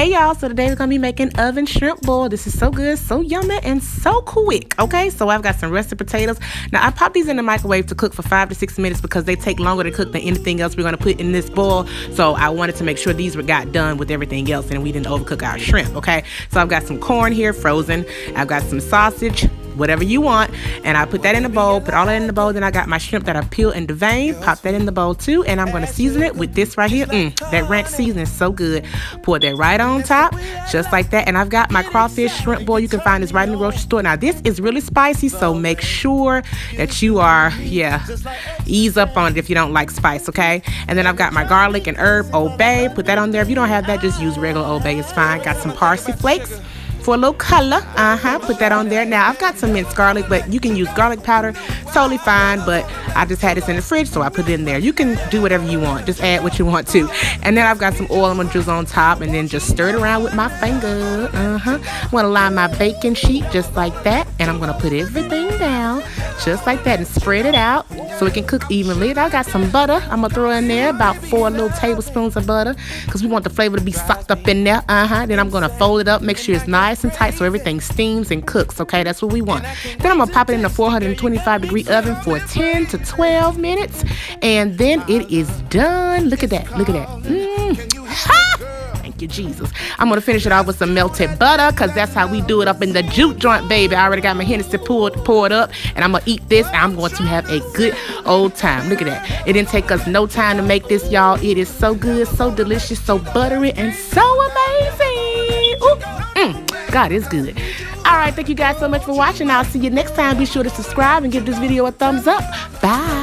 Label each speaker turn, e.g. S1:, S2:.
S1: Hey y'all, so today we're gonna be making oven shrimp boil. This is so good, so yummy, and so quick. Okay, so I've got some russet potatoes. Now I pop these in the microwave to cook for 5 to 6 minutes because they take longer to cook than anything else we're gonna put in this boil. So I wanted to make sure these got done with everything else and we didn't overcook our shrimp. Okay, so I've got some corn here frozen. I've got some sausage, whatever you want, and I put that in the bowl, put all that in the bowl. Then I got my shrimp that I peeled and deveined, pop that in the bowl too, and I'm gonna season it with this right here. That ranch seasoning is so good. Pour that right on top, just like that. And I've got my crawfish shrimp boil. You can find this right in the grocery store. Now this is really spicy, so make sure that you are, ease up on it if you don't like spice, okay? And then I've got my garlic and herb Old Bay. Put that on there. If you don't have that, just use regular Old Bay, it's fine. Got some parsley flakes for a little color. Put that on there. Now I've got some minced garlic, but you can use garlic powder, totally fine, but I just had this in the fridge, so I put it in there. You can do whatever you want, just add what you want to. And then I've got some oil I'm gonna drizzle on top and then just stir it around with my finger. I'm gonna line my baking sheet just like that, and I'm gonna put everything down just like that and spread it out so it can cook evenly. And I got some butter I'm gonna throw in there, about 4 little tablespoons of butter, because we want the flavor to be soaked up in there. Then I'm gonna fold it up, make sure it's nice and tight so everything steams and cooks. Okay, that's what we want. Then I'm gonna pop it in the 425-degree oven for 10 to 12 minutes, and then it is done. Look at that, look at that. Thank you, Jesus. I'm gonna finish it off with some melted butter, because that's how we do it up in the juke joint, baby. I already got my Hennessy poured up, and I'm gonna eat this, and I'm going to have a good old time. Look at that. It didn't take us no time to make this, y'all. It is so good, so delicious, so buttery, and so amazing. Ooh, God is good. All right, thank you guys so much for watching. I'll see you next time. Be sure to subscribe and give this video a thumbs up. Bye.